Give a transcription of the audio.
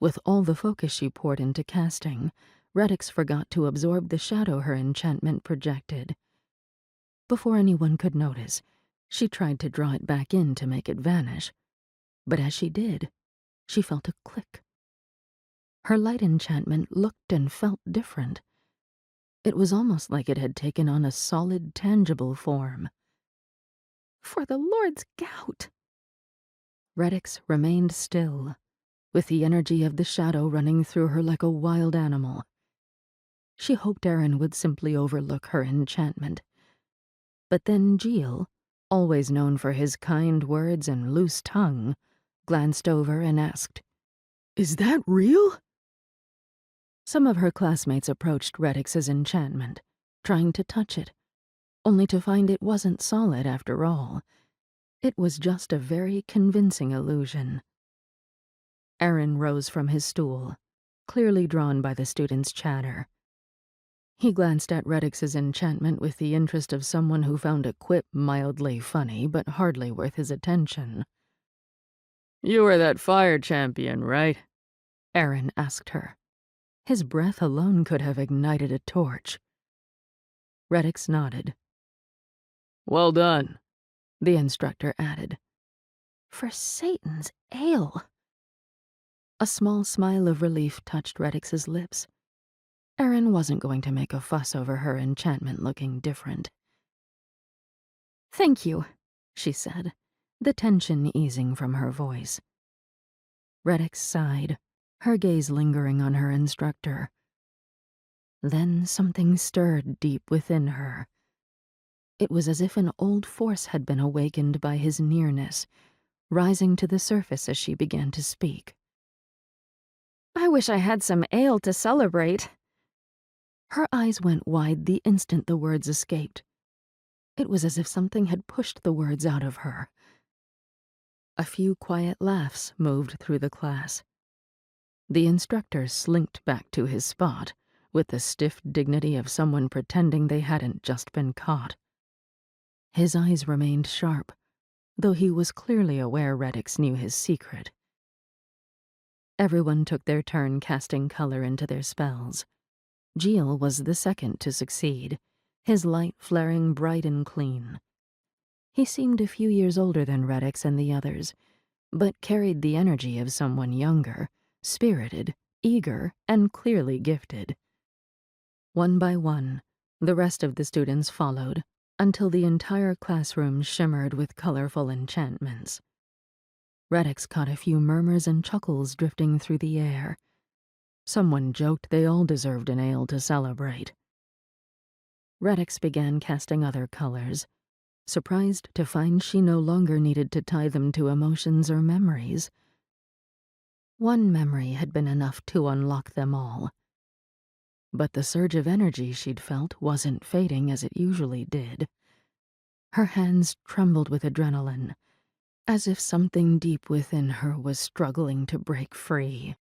With all the focus she poured into casting, Reddix forgot to absorb the shadow her enchantment projected. Before anyone could notice, she tried to draw it back in to make it vanish, but as she did, she felt a click. Her light enchantment looked and felt different. It was almost like it had taken on a solid, tangible form. For the Lord's gout! Reddix remained still, with the energy of the shadow running through her like a wild animal. She hoped Aaron would simply overlook her enchantment. But then Geel, always known for his kind words and loose tongue, glanced over and asked, "Is that real?" Some of her classmates approached Reddix's enchantment, trying to touch it, only to find it wasn't solid after all. It was just a very convincing illusion. Aaron rose from his stool, clearly drawn by the students' chatter. He glanced at Reddix's enchantment with the interest of someone who found a quip mildly funny but hardly worth his attention. "You were that fire champion, right?" Aaron asked her. His breath alone could have ignited a torch. Reddix nodded. "Well done," the instructor added. "For Satan's ale!" A small smile of relief touched Reddix's lips. Aaron wasn't going to make a fuss over her enchantment looking different. "Thank you," she said, the tension easing from her voice. Reddix sighed, her gaze lingering on her instructor. Then something stirred deep within her. It was as if an old force had been awakened by his nearness, rising to the surface as she began to speak. "I wish I had some ale to celebrate." Her eyes went wide the instant the words escaped. It was as if something had pushed the words out of her. A few quiet laughs moved through the class. The instructor slinked back to his spot with the stiff dignity of someone pretending they hadn't just been caught. His eyes remained sharp, though he was clearly aware Reddix knew his secret. Everyone took their turn casting color into their spells. Geel was the second to succeed, his light flaring bright and clean. He seemed a few years older than Reddix and the others, but carried the energy of someone younger, spirited, eager, and clearly gifted. One by one, the rest of the students followed, until the entire classroom shimmered with colorful enchantments. Reddix caught a few murmurs and chuckles drifting through the air. Someone joked they all deserved an ale to celebrate. Reddix began casting other colors, surprised to find she no longer needed to tie them to emotions or memories. One memory had been enough to unlock them all. But the surge of energy she'd felt wasn't fading as it usually did. Her hands trembled with adrenaline, as if something deep within her was struggling to break free.